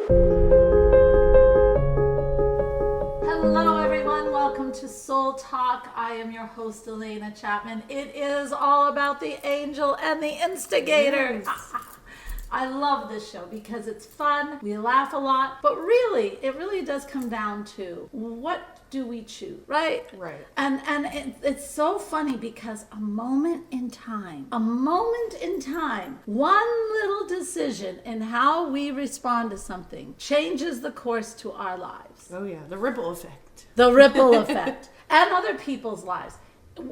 Hello everyone, welcome to Soul Talk. I am your host, Alena Chapman. It is all about the angel and the instigator. Yes. I love this show because it's fun, we laugh a lot, but really, it really does come down to what do we choose, right? Right. And it's so funny because a moment in time, one little decision in how we respond to something changes the course to our lives. Oh yeah, the ripple effect. The ripple effect. And other people's lives.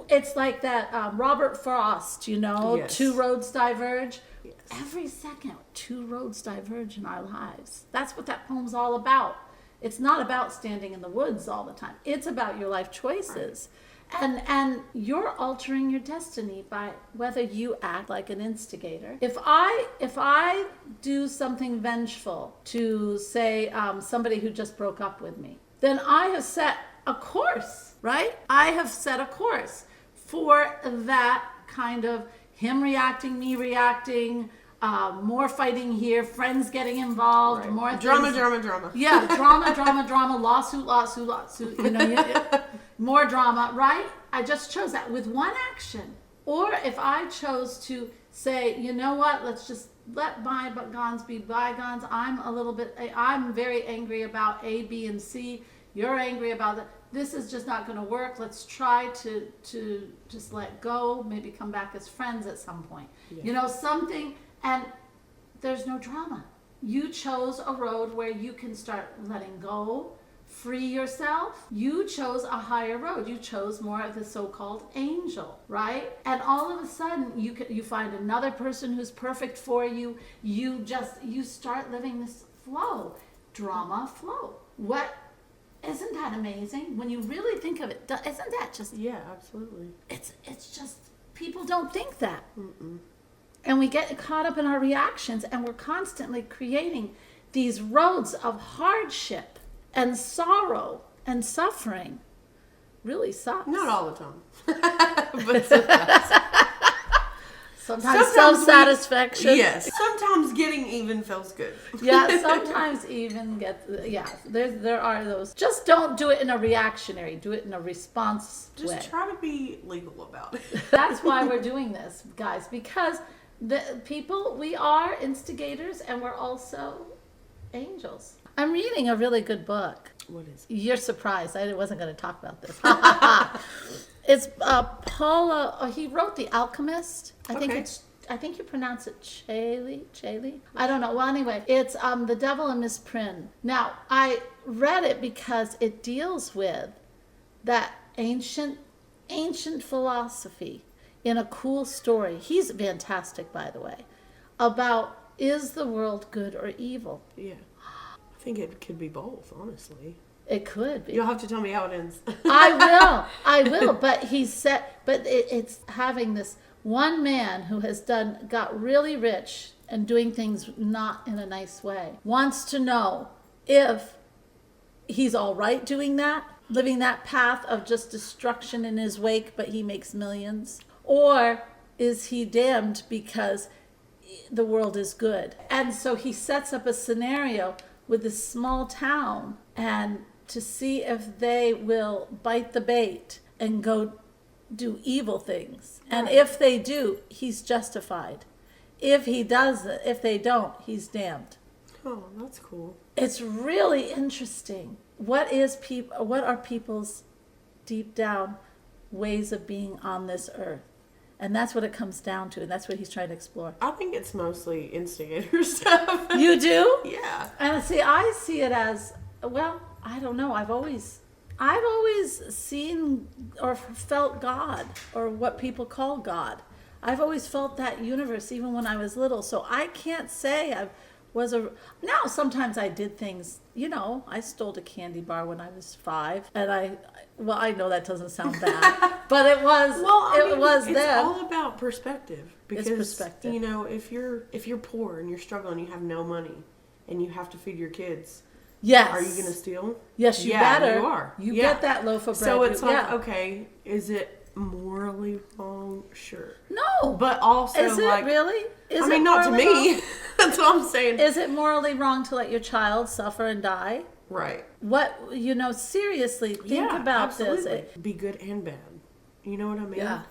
It's like that Robert Frost, Yes. Two roads diverge. Yes. Every second, two roads diverge in our lives. That's what that poem's all about. It's not about standing in the woods all the time. It's about your life choices. Right. And you're altering your destiny by whether you act like an instigator. If I do something vengeful to, say, somebody who just broke up with me, then I have set a course, right? I have set a course for that kind of him reacting, me reacting, more fighting here, friends getting involved, right. more drama. Yeah, drama, lawsuit, more drama, right? I just chose that with one action. Or if I chose to say, you know what, let's just let bygones be bygones. I'm very angry about A, B, and C. You're angry about that. This is just not going to work. Let's try to just let go, maybe come back as friends at some point. Yeah. Something, and there's no drama. You chose a road where you can start letting go, free yourself. You chose a higher road. You chose more of the so-called angel, right? And all of a sudden, you find another person who's perfect for you. You start living this flow, drama flow. Isn't that amazing? When you really think of it, isn't that just... Yeah, absolutely. It's just, people don't think that. Mm-mm. And we get caught up in our reactions, and we're constantly creating these roads of hardship and sorrow and suffering. Really sucks. Not all the time. But sometimes. Sometimes self-satisfaction. Yes. Sometimes getting even feels good. Yeah, sometimes even there are those. Just don't do it in a reactionary. Do it in a response way. Just try to be legal about it. That's why we're doing this, guys, because we are instigators and we're also angels. I'm reading a really good book. What is it? You're surprised. I wasn't going to talk about this. It's Paula. He wrote The Alchemist. I think you pronounce it Chaley. I don't know. Well, anyway, it's The Devil and Miss Prynne. Now, I read it because it deals with that ancient philosophy in a cool story. He's fantastic, by the way, about is the world good or evil? Yeah. I think it could be both, honestly. It could be. You'll have to tell me how it ends. I will. But it's having this one man who has got really rich and doing things not in a nice way, wants to know if he's all right doing that, living that path of just destruction in his wake, but he makes millions, or is he damned because the world is good. And so he sets up a scenario with this small town and to see if they will bite the bait and go do evil things. And if they do, he's justified. If they don't, he's damned. Oh, that's cool. It's really interesting. What are people's deep down ways of being on this earth? And that's what it comes down to, and that's what he's trying to explore. I think it's mostly instigator stuff. You do? Yeah. And I see it as, well, I don't know. I've always seen or felt God, or what people call God. I've always felt that universe, even when I was little. So I can't say now sometimes I did things, I stole a candy bar when I was 5, and I know that doesn't sound bad, but it was, it's all about perspective. Because, it's perspective. If you're poor and you're struggling, you have no money, and you have to feed your kids. Yes. Are you going to steal? Yes, you better. You are. You get that loaf of bread. So it's like, okay, is it morally wrong? Sure. No. But also, Is it like, really? Is I it mean, not to morally me. wrong? That's what I'm saying. Is it morally wrong to let your child suffer and die? Right. What, seriously, think about this. Be good and bad. You know what I mean? Yeah.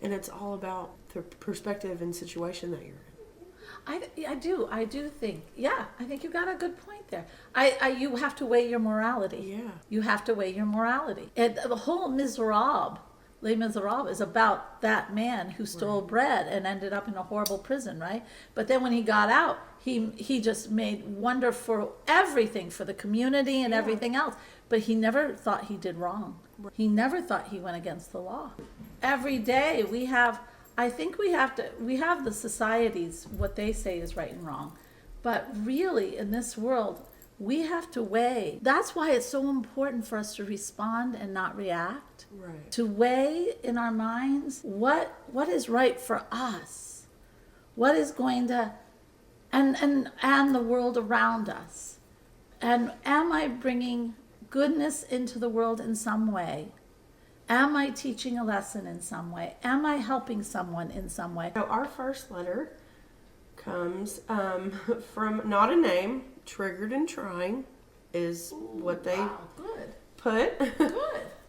And it's all about the perspective and situation that you're in. I do think, I think you got a good point there. You have to weigh your morality. Yeah. You have to weigh your morality. And the whole Les Miserables is about that man who stole bread and ended up in a horrible prison, right? But then when he got out, he just made wonder for everything, for the community and everything else. But he never thought he did wrong. He never thought he went against the law. Every day we have the societies, what they say is right and wrong. But really, in this world, we have to weigh. That's why it's so important for us to respond and not react. Right. To weigh in our minds what is right for us. What is going to, and the world around us. And am I bringing goodness into the world in some way? Am I teaching a lesson in some way? Am I helping someone in some way? So our first letter comes from not a name, Triggered and Trying is what they Good. put. Good.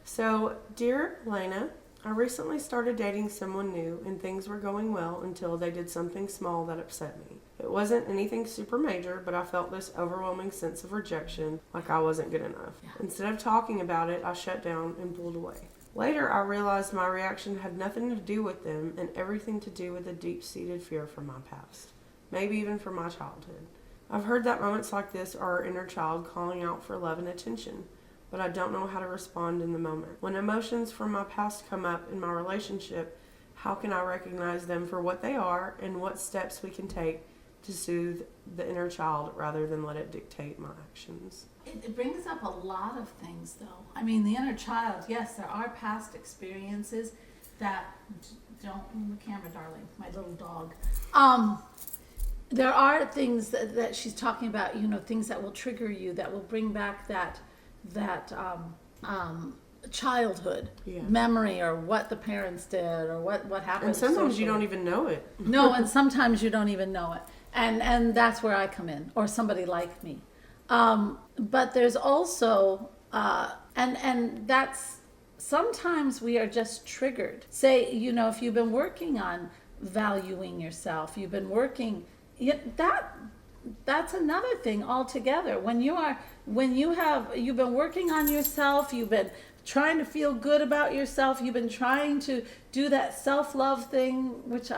So, dear Alena, I recently started dating someone new and things were going well until they did something small that upset me. It wasn't anything super major, but I felt this overwhelming sense of rejection, like I wasn't good enough. Yeah. Instead of talking about it, I shut down and pulled away. Later, I realized my reaction had nothing to do with them and everything to do with a deep-seated fear from my past, maybe even from my childhood. I've heard that moments like this are our inner child calling out for love and attention, but I don't know how to respond in the moment. When emotions from my past come up in my relationship, how can I recognize them for what they are and what steps we can take to soothe the inner child rather than let it dictate my actions? It brings up a lot of things, though. I mean, the inner child, yes, there are past experiences that don't move the camera, darling, my little dog. There are things that she's talking about, things that will trigger you, that will bring back that childhood memory, or what the parents did, or what happened. And sometimes socially. you don't even know it. No, and sometimes you don't even know it. And that's where I come in, or somebody like me. But there's also, and that's, sometimes we are just triggered. Say, if you've been working on valuing yourself, you've been working, that's another thing altogether. When you've been working on yourself, you've been trying to feel good about yourself, you've been trying to do that self-love thing, which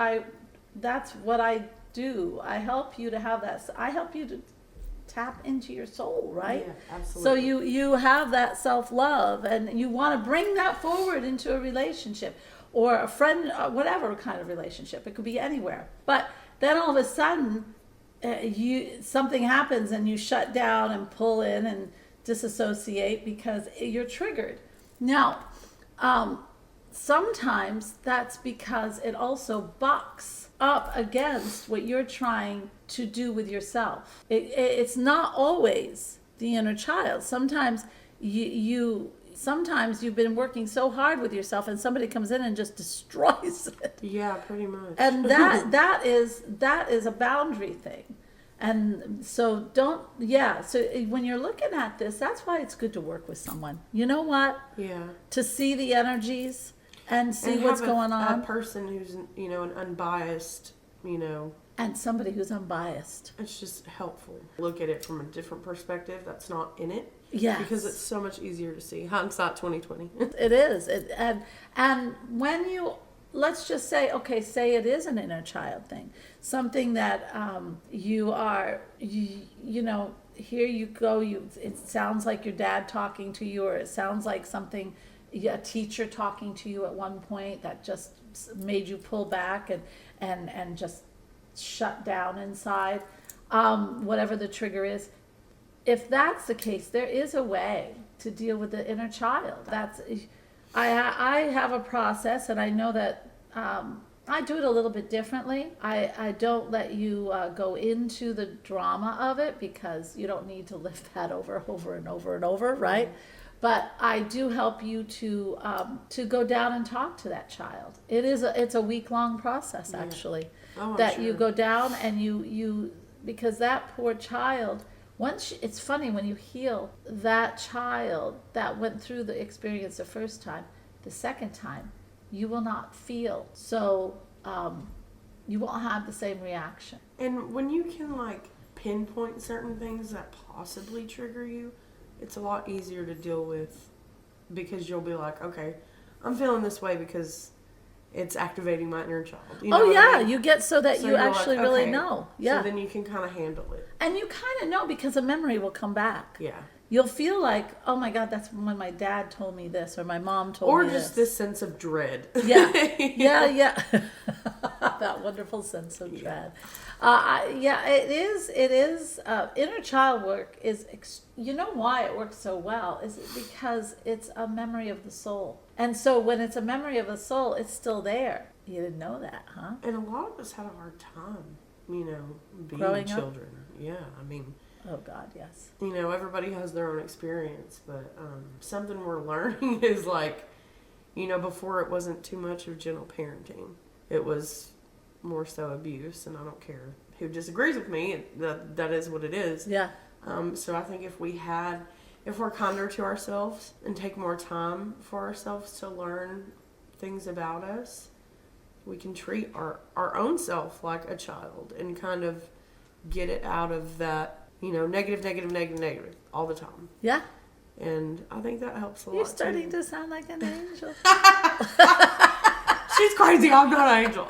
that's what I do. I help you to have that. I help you to tap into your soul, right? Yeah, absolutely. So you have that self-love, and you want to bring that forward into a relationship or a friend, whatever kind of relationship. It could be anywhere. But then all of a sudden, something happens and you shut down and pull in and disassociate because you're triggered. Now, sometimes that's because it also bucks up against what you're trying to do with yourself. It's not always the inner child. Sometimes sometimes you've been working so hard with yourself and somebody comes in and just destroys it. Yeah, pretty much. And that is a boundary thing. And so so when you're looking at this, that's why it's good to work with someone. You know what? Yeah. To see the energies and see what's going on. A person who's, an unbiased, And somebody who's unbiased. It's just helpful. Look at it from a different perspective that's not in it. Yes. Because it's so much easier to see. Hindsight 2020. It is. And when let's just say it is an inner child thing. Something that here you go, it sounds like your dad talking to you, or it sounds like something, a teacher talking to you at one point that just made you pull back and just shut down inside, whatever the trigger is. If that's the case, there is a way to deal with the inner child. I have a process, and I know that I do it a little bit differently. I don't let you go into the drama of it, because you don't need to live that over and over and over, right? But I do help you to go down and talk to that child. It's a week-long process, actually, that you go down and you because that poor child, it's funny when you heal that child that went through the experience the first time, the second time, you will not feel. So you won't have the same reaction. And when you can like pinpoint certain things that possibly trigger you, it's a lot easier to deal with, because you'll be like, okay, I'm feeling this way because it's activating my inner child. You know I mean? You get so that you actually like, really okay. know. Yeah. So then you can kind of handle it. And you kind of know because a memory will come back. Yeah. You'll feel like, oh my God, that's when my dad told me this, or my mom told me this. Or just this sense of dread. Yeah. That wonderful sense of dread. It is. Inner child work is, you know why it works so well is because it's a memory of the soul. And so when it's a memory of the soul, it's still there. You didn't know that, huh? And a lot of us had a hard time, being Growing children. Up? Yeah, I mean. Oh God, yes. Everybody has their own experience, but something we're learning is like, before it wasn't too much of gentle parenting. It was more so abuse, and I don't care who disagrees with me. That is what it is. Yeah. So I think if we're kinder to ourselves and take more time for ourselves to learn things about us, we can treat our own self like a child and kind of get it out of that, negative all the time. Yeah. And I think that helps a lot. You're starting to sound like an angel. She's crazy. I'm not an angel.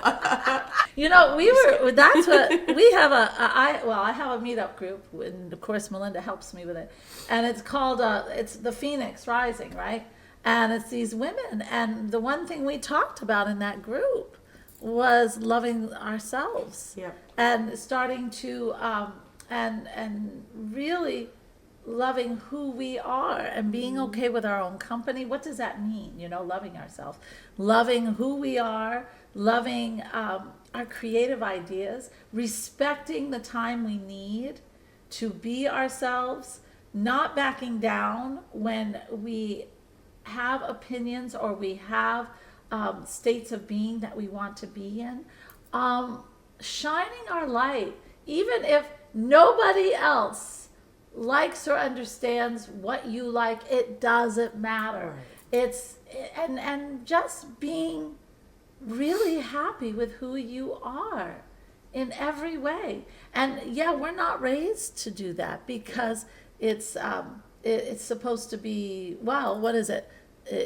That's what we have I have a meetup group, and of course Melinda helps me with it. And it's called, it's the Phoenix Rising, right? And it's these women. And the one thing we talked about in that group was loving ourselves. Yeah. And starting to, and really loving who we are and being okay with our own company. What does that mean? Loving ourselves, loving who we are, loving our creative ideas, respecting the time we need to be ourselves, not backing down when we have opinions or we have states of being that we want to be in, shining our light, even if nobody else likes or understands what you like, it doesn't matter. Right. And just being really happy with who you are in every way. And we're not raised to do that because it's supposed to be, what is it?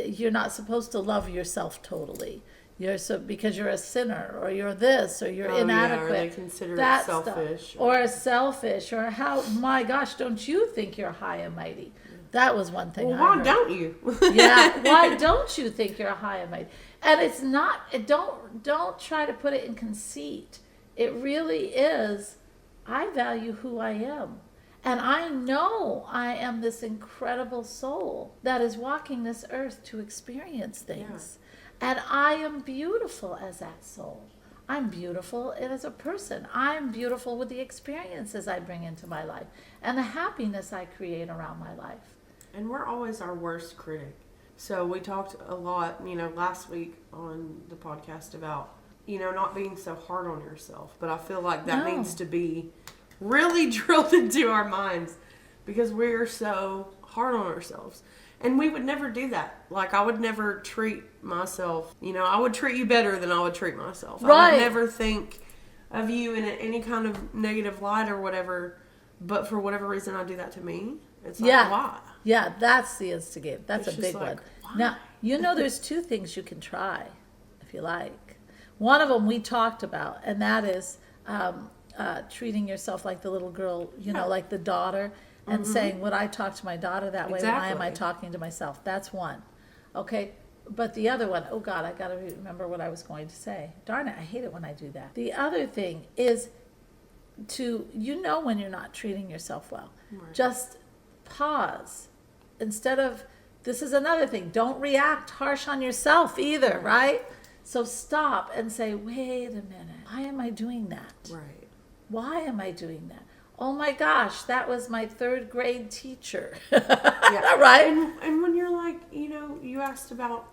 You're not supposed to love yourself totally. Because you're a sinner, or you're this, or you're inadequate. Or they consider it selfish. Or selfish, or how, my gosh, don't you think you're high and mighty? That was one thing. Well, why don't you? Why don't you think you're high and mighty? And it's not, don't try to put it in conceit. It really is, I value who I am. And I know I am this incredible soul that is walking this earth to experience things. Yeah. And I am beautiful as that soul. I'm beautiful as a person. I'm beautiful with the experiences I bring into my life and the happiness I create around my life. And we're always our worst critic. So we talked a lot, last week on the podcast about, not being so hard on yourself. But I feel like that needs to be really drilled into our minds because we're so hard on ourselves. And we would never do that. Like, I would never treat myself, I would treat you better than I would treat myself. Right. I would never think of you in any kind of negative light or whatever. But for whatever reason, I do that to me. It's like, why? Yeah, that's the instigator. That's a big one. Why? Now, there's two things you can try, if you like. One of them we talked about, and that is treating yourself like the little girl, like the daughter. And saying, would I talk to my daughter that way? Why am I talking to myself? That's one. Okay. But the other one, oh God, I got to remember what I was going to say. Darn it, I hate it when I do that. The other thing is when you're not treating yourself well. Right. Just pause. Instead of, this is another thing, don't react harsh on yourself either, right? So stop and say, wait a minute, why am I doing that? Right. Why am I doing that? oh my gosh, that was my 3rd grade teacher. Yeah. Right? And when you're like, you asked about,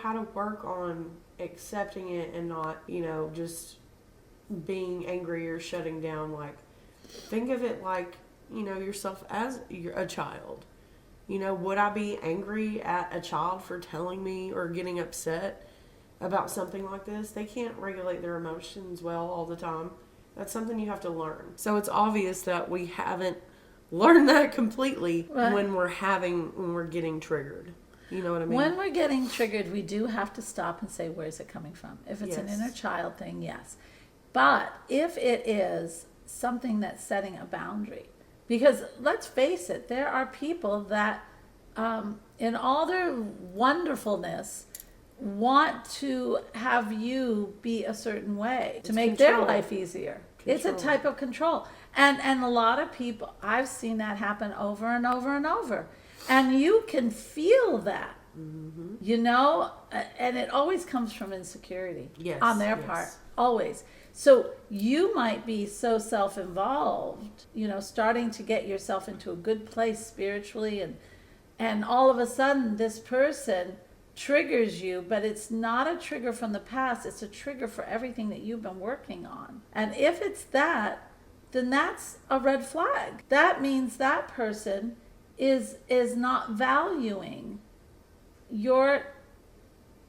how to work on accepting it and not, just being angry or shutting down. Like, think of it like, yourself as a child. Would I be angry at a child for telling me or getting upset about something like this? They can't regulate their emotions well all the time. That's something you have to learn. So it's obvious that we haven't learned that completely Right. when we're getting triggered. You know what I mean? When we're getting triggered, we do have to stop and say, where's it coming from? If it's an Yes. inner child thing, yes. But if it is something that's setting a boundary, because let's face it, there are people that, in all their wonderfulness, want to have you be a certain way to make their control. life easier. It's a Control. type of control. And a lot of people, I've seen that happen over and over and over. And you can feel that, and it always comes from insecurity Yes, on their yes. part, always. So you might be so self-involved, starting to get yourself into a good place spiritually, and all of a sudden this person triggers you, but it's not a trigger from the past, it's a trigger for everything that you've been working on. And if it's that, then that's a red flag. That means that person is not valuing your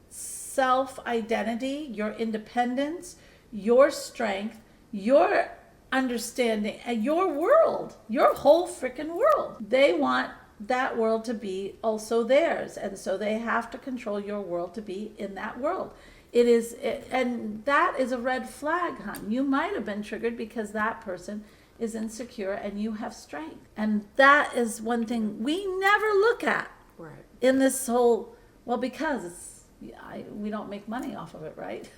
self-identity, your independence, your strength, your understanding, and your world, your whole freaking world. They want that world to be also theirs, and so they have to control your world to be in that world. And that is a red flag, hon. You might have been triggered because that person is insecure and you have strength. And that is one thing we never look at Right. in this whole, because we don't make money off of it, right?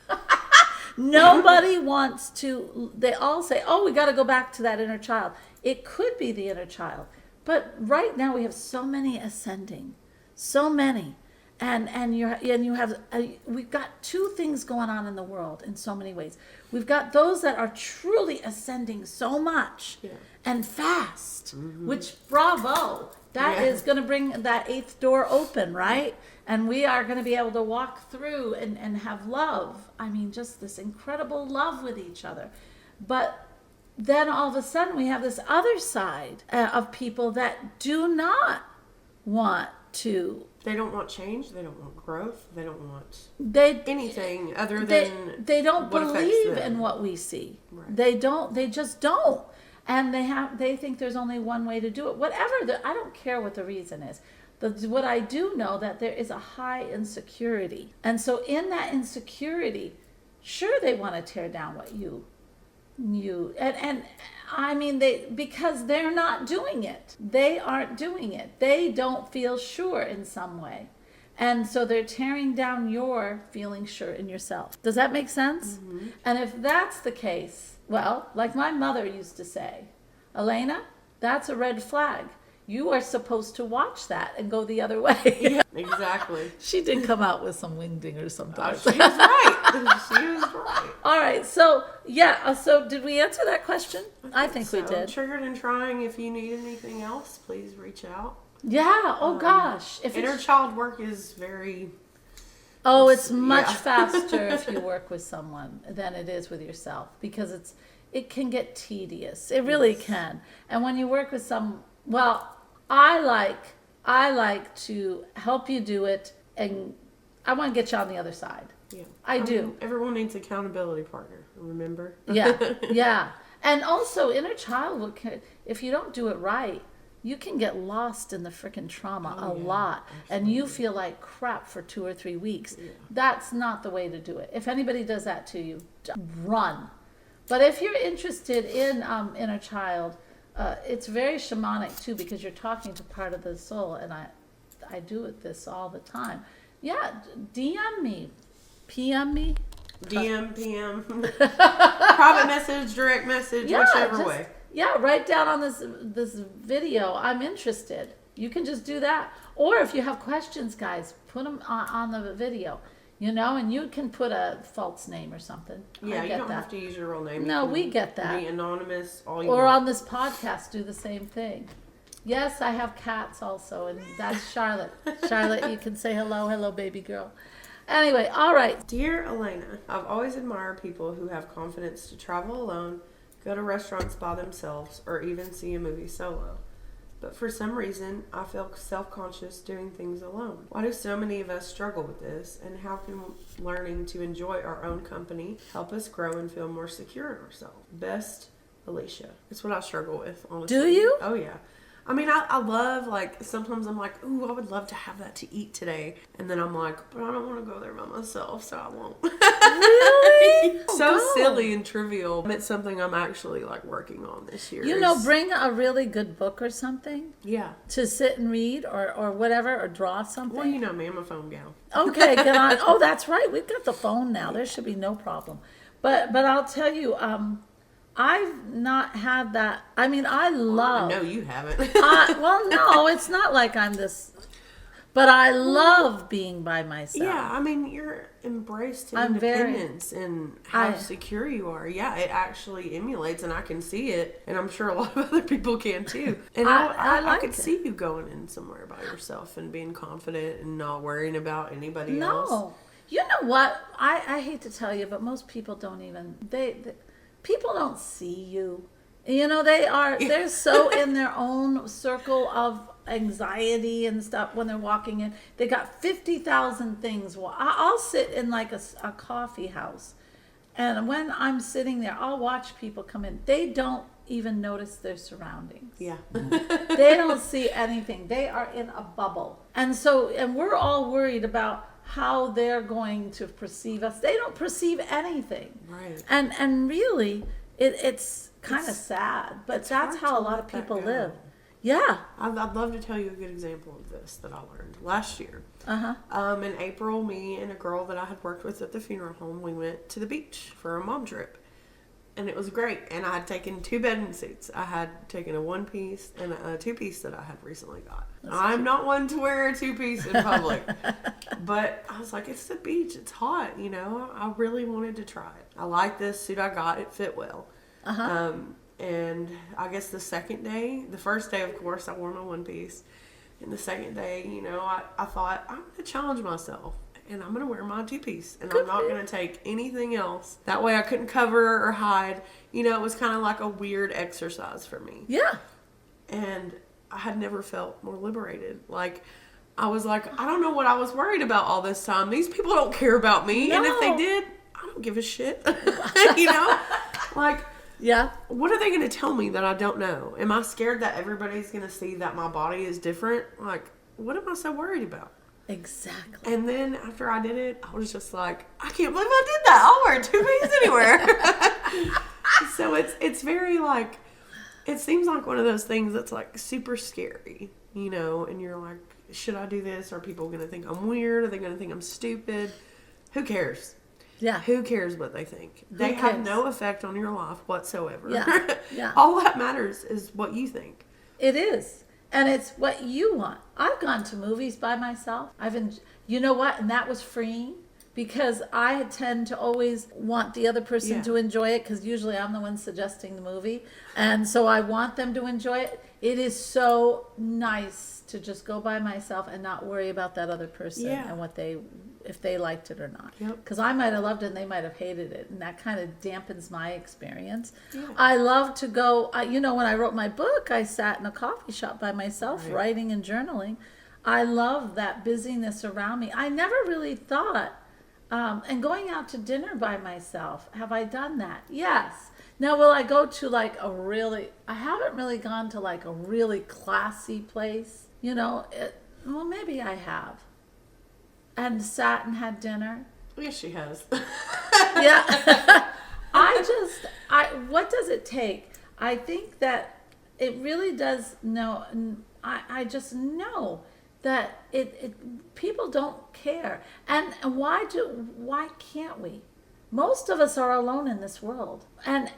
Nobody wants to, they all say, oh, we got to go back to that inner child. It could be the inner child. But right now we have so many ascending, so many. And you have, we've got 2 things going on in the world in so many ways. We've got those that are truly ascending so much and fast, which bravo, that is going to bring that 8th door open, right? And we are going to be able to walk through and have love. I mean, just this incredible love with each other. But then all of a sudden we have this other side of people that do not want to. They don't want change. They don't want growth. They don't want anything other than they don't what affects believe them. in what we see. Right. They don't. They just don't. And they think there's only one way to do it. I don't care what the reason is. What I do know that there is a high insecurity, and so in that insecurity, sure they want to tear down what you and I mean because they're not doing it. They aren't doing it. They don't feel sure in some way. And so they're tearing down your feeling sure in yourself. Does that make sense? Mm-hmm. And if that's the case, well, like my mother used to say, Alena, that's a red flag. You are supposed to watch that and go the other way. Yeah, exactly. She did come out with some wingdingers sometimes. She was right. She was right. All right. So, so did we answer that question? I think we So, did. Triggered and Trying. If you need anything else, please reach out. Yeah. Oh, gosh. If Inner child work is very... it's much faster if you work with someone than it is with yourself, because it can get tedious. It really can. And when you work with I like to help you do it, and I want to get you on the other side. Yeah. I do. Everyone needs an accountability partner, remember? Yeah. And also, inner child, if you don't do it right, you can get lost in the freaking trauma a lot. Absolutely. And you feel like crap for 2 or 3 weeks. Yeah. That's not the way to do it. If anybody does that to you, run. But if you're interested in inner child, it's very shamanic too, because you're talking to part of the soul, and I do this all the time. Yeah, DM me, PM me. DM, PM, private message, direct message, whichever way. Yeah, write down on this video, I'm interested. You can just do that. Or if you have questions, guys, put them on the video. and you can put a false name or something. Yeah, I you get don't that. have to use your real name. No, You can we get that. Be anonymous all you Or want. on this podcast, do the same thing. Yes, I have cats also, and that's Charlotte. Charlotte, you can say hello, baby girl. Anyway, all right. Dear Alena, I've always admired people who have confidence to travel alone, go to restaurants by themselves, or even see a movie solo. But for some reason, I feel self-conscious doing things alone. Why do so many of us struggle with this, and how can learning to enjoy our own company help us grow and feel more secure in ourselves? Best, Alicia. It's what I struggle with, honestly. Do you? Oh, yeah. I mean, I love, like, sometimes I'm like, ooh, I would love to have that to eat today. And then I'm like, but I don't want to go there by myself, so I won't. Really? So Go. silly and trivial. It's something I'm actually, like, working on this year. Bring a really good book or something Yeah. to sit and read or whatever, or draw something. Well, you know me, I'm a phone gal. Okay, get on. Oh, that's right. We've got the phone now. There should be no problem. But I'll tell you, I've not had that. I mean, I love. No, you haven't. Well, no, it's not like I'm this. But I love being by myself. Yeah, I mean, you're embraced in I'm independence and how secure you are. Yeah, it actually emulates, and I can see it, and I'm sure a lot of other people can too. And I could see you going in somewhere by yourself and being confident and not worrying about anybody else. No. You know what? I hate to tell you, but most people don't even, people don't see you. They're so in their own circle of anxiety and stuff when they're walking in. They got 50,000 things. Well, I'll sit in like a coffee house, and when I'm sitting there, I'll watch people come in. They don't even notice their surroundings. Yeah. They don't see anything. They are in a bubble. And we're all worried about how they're going to perceive us. They don't perceive anything. Right. And really, it's kind of sad, but that's how a lot of people live. Yeah. I'd love to tell you a good example of this that I learned last year. In April, me and a girl that I had worked with at the funeral home, we went to the beach for a mom trip. And it was great. And I had taken 2 bathing suits. I had taken a 1-piece and a 2-piece that I had recently got. I'm not one to wear a 2-piece in public. But I was like, it's the beach. It's hot, I really wanted to try it. I like this suit I got. It fit well. And I guess the first day, of course, I wore my 1-piece. And the second day, I thought, I'm going to challenge myself. And I'm going to wear my 2-piece. And I'm not going to take anything else. That way I couldn't cover or hide. It was kind of like a weird exercise for me. Yeah. And I had never felt more liberated. Like, I was like, I don't know what I was worried about all this time. These people don't care about me. No. And if they did, I don't give a shit. Like, yeah. What are they going to tell me that I don't know? Am I scared that everybody's going to see that my body is different? Like, what am I so worried about? Exactly. And then after I did it, I was just like, I can't believe I did that. I'll wear 2 pieces anywhere. So it's very like, it seems like one of those things that's like super scary, and you're like, should I do this? Are people going to think I'm weird? Are they going to think I'm stupid? Who cares? Yeah. Who cares what they think? They have no effect on your life whatsoever. Yeah. Yeah. All that matters is what you think. It is. And it's what you want. I've gone to movies by myself. You know what? And that was freeing, because I tend to always want the other person to enjoy it, because usually I'm the one suggesting the movie. And so I want them to enjoy it. It is so nice to just go by myself and not worry about that other person and if they liked it or not. Because I might have loved it and they might have hated it. And that kind of dampens my experience. Yeah. I love to go, when I wrote my book, I sat in a coffee shop by myself, writing and journaling. I love that busyness around me. I never really thought, and going out to dinner by myself, have I done that? Yes. Now, will I go to I haven't really gone to like a really classy place, well, maybe I have. And sat and had dinner. Yes, she has. Yeah. What does it take? I think that it really does know. I just know that people don't care. And why can't we? Most of us are alone in this world. And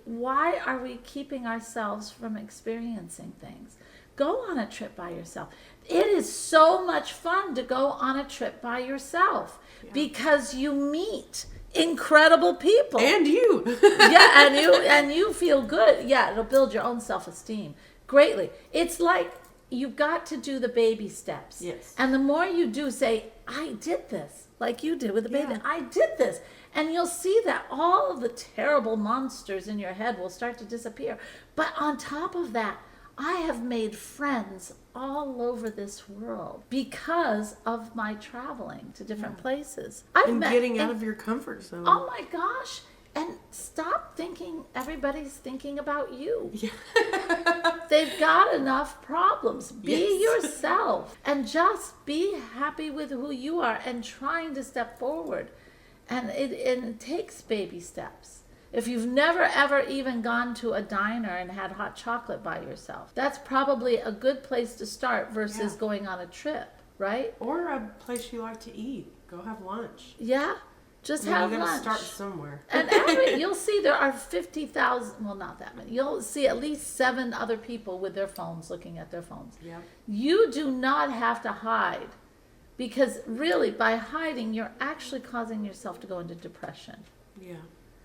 why are we keeping ourselves from experiencing things? Go on a trip by yourself. It is so much fun to go on a trip by yourself because you meet incredible people. And you. Yeah, and you feel good. Yeah, it'll build your own self-esteem greatly. It's like you've got to do the baby steps. Yes. And the more you do, say, I did this, like you did with the baby. Yeah. I did this. And you'll see that all of the terrible monsters in your head will start to disappear. But on top of that, I have made friends all over this world because of my traveling to different places. And getting out of your comfort zone. Oh my gosh. And stop thinking everybody's thinking about you. Yeah. They've got enough problems. Be Yes. yourself and just be happy with who you are and trying to step forward. And it takes baby steps. If you've never ever even gone to a diner and had hot chocolate by yourself, that's probably a good place to start versus going on a trip, right? Or a place you like to eat. Go have lunch. Yeah. Just have you gotta lunch. start somewhere. And you'll see there are 50,000, well, not that many. You'll see at least 7 other people with their phones looking at their phones. Yep. You do not have to hide because really by hiding, you're actually causing yourself to go into depression Yeah.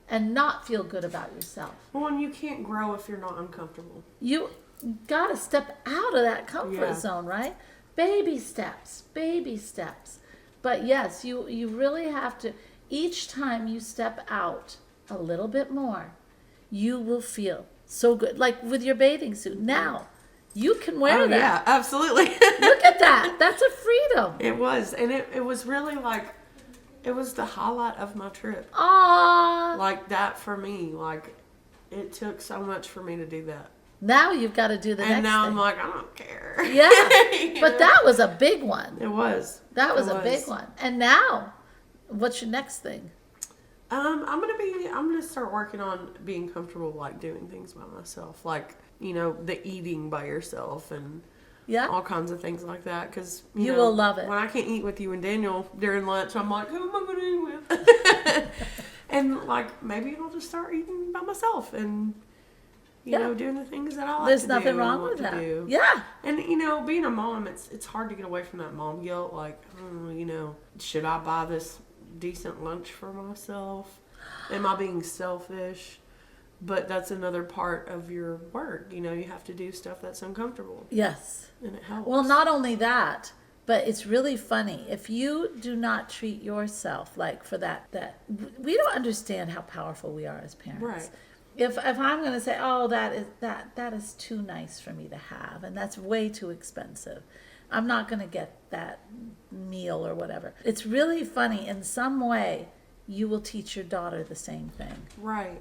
and not feel good about yourself. Well, and you can't grow if you're not uncomfortable. You got to step out of that comfort Yeah. zone, right? Baby steps, baby steps. But yes, you really have to. Each time you step out a little bit more, you will feel so good. Like with your bathing suit. Now, you can wear that. Yeah, absolutely. Look at that. That's a freedom. It was. And it was really like, it was the highlight of my trip. Aww. Like that for me. Like, it took so much for me to do that. Now you've got to do the next And now thing. I'm like, I don't care. Yeah. But that was a big one. It was. That was It a big one. And now, what's your next thing? I'm gonna start working on being comfortable, like doing things by myself, like, you know, the eating by yourself and Yeah. all kinds of things like that. Because You know, will love it. when I can't eat with you and Daniel during lunch, I'm like, who am I gonna eat with? And like maybe I'll just start eating by myself and you know doing the things that I like. There's to nothing do wrong and want with to that. do. Yeah. And you know, being a mom, it's hard to get away from that mom guilt. Like, you know, should I buy this decent lunch for myself? Am I being selfish? But that's another part of your work. You know, you have to do stuff that's uncomfortable, Yes. and it helps. Well, not only that, but it's really funny. If you do not treat yourself like for that we don't understand how powerful we are as parents. Right. If I'm going to say, "Oh, that is too nice for me to have and that's way too expensive. I'm not going to get that meal or whatever." It's really funny in some way you will teach your daughter the same thing. Right.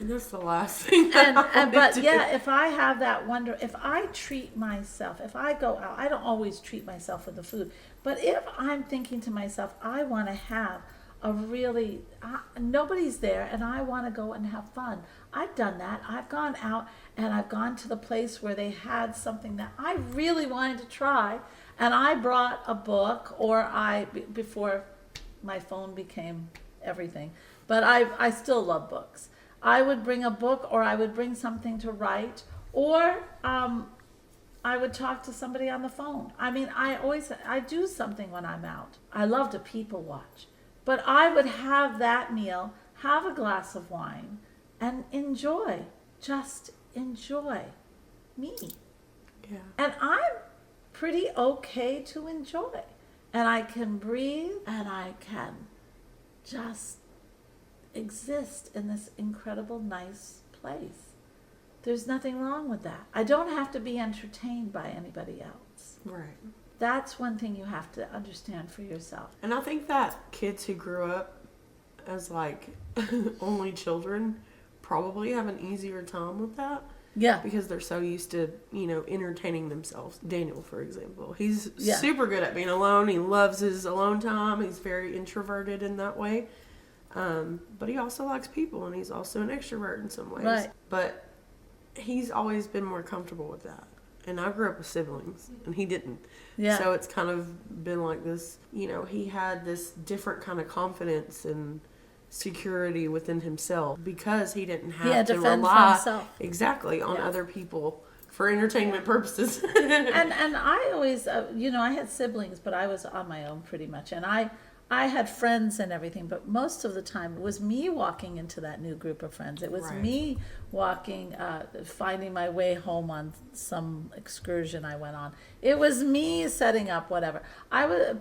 And that's the last thing. But if I have that wonder, if I treat myself, if I go out, I don't always treat myself with the food, but if I'm thinking to myself, I want to have a really, nobody's there and I want to go and have fun. I've done that. I've gone out and I've gone to the place where they had something that I really wanted to try, and I brought a book, or before my phone became everything, but I still love books. I would bring a book, or I would bring something to write, or I would talk to somebody on the phone. I mean, I do something when I'm out. I love to people watch, but I would have that meal, have a glass of wine, and just enjoy me. Yeah. And I'm pretty okay to enjoy, and I can breathe, and I can just exist in this incredible, nice place. There's nothing wrong with that. I don't have to be entertained by anybody else. Right. That's one thing you have to understand for yourself. And I think that kids who grew up as like only children probably have an easier time with that. Yeah. Because they're so used to, you know, entertaining themselves. Daniel, for example, he's Yeah. super good at being alone. He loves his alone time. He's very introverted in that way. But he also likes people, and he's also an extrovert in some ways. Right. But he's always been more comfortable with that. And I grew up with siblings, and he didn't. Yeah. So it's kind of been like this, you know, he had this different kind of confidence and security within himself because he didn't have He had to to fend for rely himself. exactly on Yeah. other people for entertainment purposes. And I always, I had siblings, but I was on my own pretty much. And I had friends and everything, but most of the time it was me walking into that new group of friends. It was Right. me walking, finding my way home on some excursion I went on. It was me setting up whatever.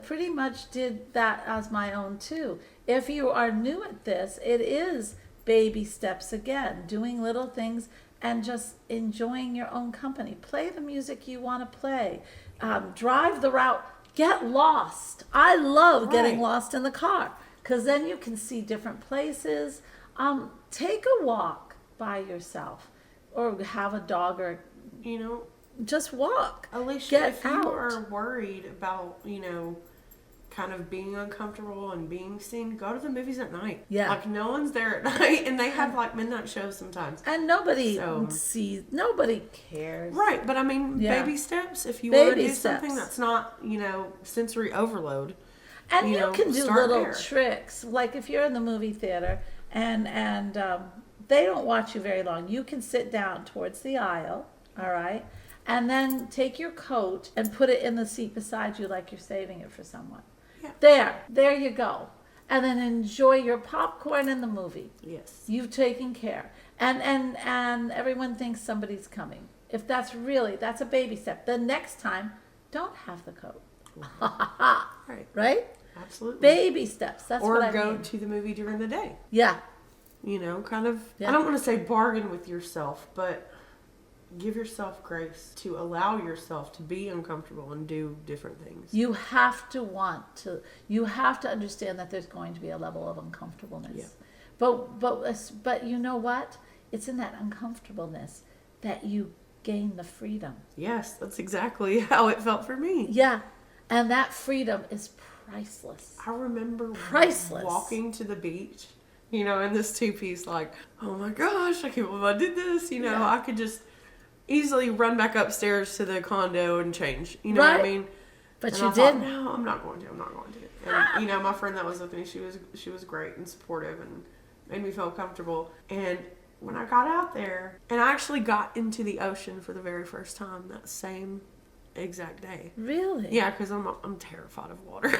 Pretty much did that as my own too. If you are new at this, it is baby steps again, doing little things and just enjoying your own company. Play the music you want to play. Drive the route. Get lost. I love getting Right. lost in the car because then you can see different places. Take a walk by yourself or have a dog or You know, just walk. Alicia, Get if you out. are worried about, kind of being uncomfortable and being seen, go to the movies at night. Yeah. Like, no one's there at night, and they have, like, midnight shows sometimes. And nobody So- nobody cares. Right, but I mean, Yeah. baby steps. If you want to Baby do something steps. that's not, sensory overload. And You you know, can do start little there. tricks, like if you're in the movie theater and they don't watch you very long, you can sit down towards the aisle, all right, and then take your coat and put it in the seat beside you like you're saving it for someone. Yeah. There you go. And then enjoy your popcorn in the movie. Yes. You've taken care. And everyone thinks somebody's coming. If that's a baby step. The next time, don't have the coat. Right. Right? Absolutely. Baby steps. That's Or what I go mean. to the movie during the day. Yeah. Kind of, Yeah. I don't want to say bargain with yourself, but give yourself grace to allow yourself to be uncomfortable and do different things. You have to understand that there's going to be a level of uncomfortableness. Yeah. But you know what? It's in that uncomfortableness that you gain the freedom. Yes, that's exactly how it felt for me. Yeah. And that freedom is priceless. I remember Priceless. walking to the beach, in this two-piece, like, oh my gosh, I can't believe I did this. Yeah. I could just easily run back upstairs to the condo and change. You know what I Right. mean? But And you I thought, didn't. no, I'm not going to. And, my friend that was with me, she was great and supportive and made me feel comfortable. And when I got out there, and I actually got into the ocean for the very first time that same exact day. Really? Yeah, because I'm terrified of water.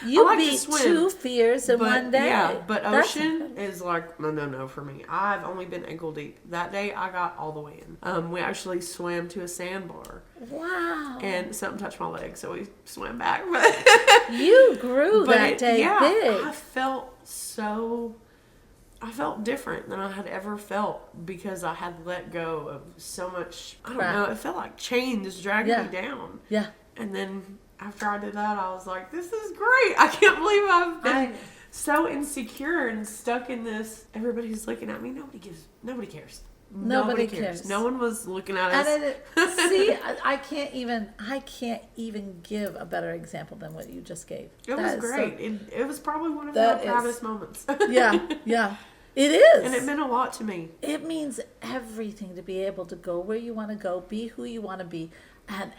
You I like to beat swim, 2 fears in one day. Yeah, but That's ocean is like no for me. I've only been ankle deep. That day I got all the way in. We actually swam to a sandbar, Wow. and something touched my leg, so we swam back. You grew But that day big. I felt different than I had ever felt because I had let go of so much. I don't Crap. know. It felt like chains dragging Yeah. me down. Yeah. And then after I did that, I was like, this is great. I can't believe I've been so insecure and stuck in this. Everybody's looking at me. Nobody cares. Nobody cares. No one was looking at us. And see, I can't even give a better example than what you just gave. It was That is great. so- It was probably one of my That is- proudest moments. yeah. It is. And it meant a lot to me. It means everything to be able to go where you want to go, be who you want to be, and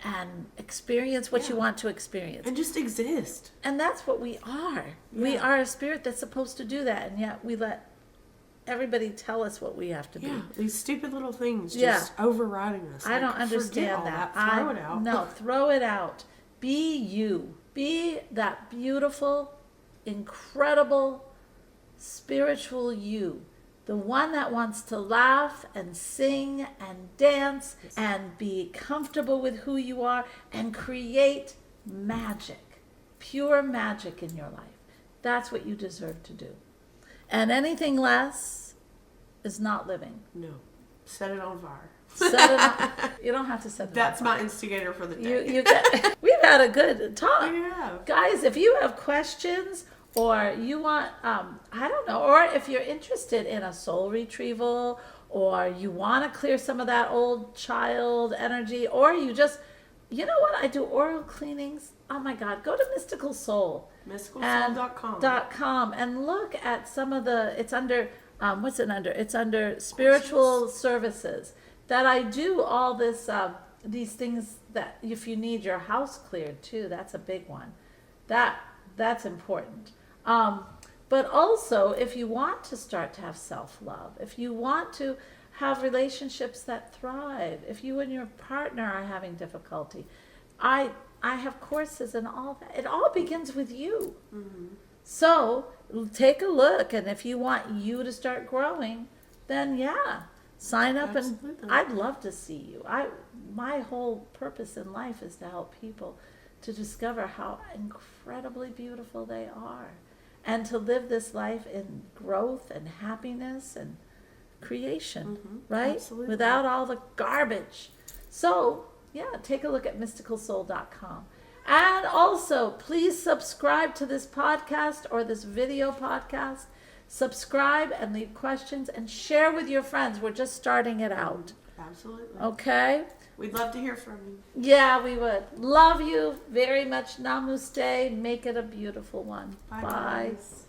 experience what you want to experience. And just exist. And that's what we are. We Yeah. are a spirit that's supposed to do that, and yet we let everybody tell us what we have to be. Yeah, these stupid little things Yeah. just overriding us. I don't Like, forget understand all that. Throw it out. No, throw it out. Be you. Be that beautiful, incredible, spiritual you. The one that wants to laugh and sing and dance and be comfortable with who you are and create magic, pure magic in your life. That's what you deserve to do. And anything less is not living. No. Set it on fire. Set it on. You don't have to set it That's on my instigator for the day. You get, we've had a good talk. Yeah. Guys, if you have questions or you want, I don't know, or if you're interested in a soul retrieval or you want to clear some of that old child energy, or you just, you know what, I do oral cleanings. Oh my God, go to Mystical Soul. MysticalSoul.com. And look at some of the, it's under, what's it under? It's under spiritual services that I do all this, these things that if you need your house cleared too, that's a big one. That's important. But also if you want to start to have self-love, if you want to have relationships that thrive. If you and your partner are having difficulty, I have courses and all that. It all begins with you. So take a look, and if you want you to start growing, then yeah, sign up. Absolutely. And I'd love to see you. My whole purpose in life is to help people to discover how incredibly beautiful they are, and to live this life in growth and happiness and creation, right? Absolutely. Without all the garbage. So yeah, take a look at mysticalsoul.com. And also, please subscribe to this podcast or this video podcast. Subscribe and leave questions and share with your friends. We're just starting it out. Absolutely. Okay? We'd love to hear from you. Yeah, we would. Love you very much. Namaste. Make it a beautiful one. Bye, Bye. guys.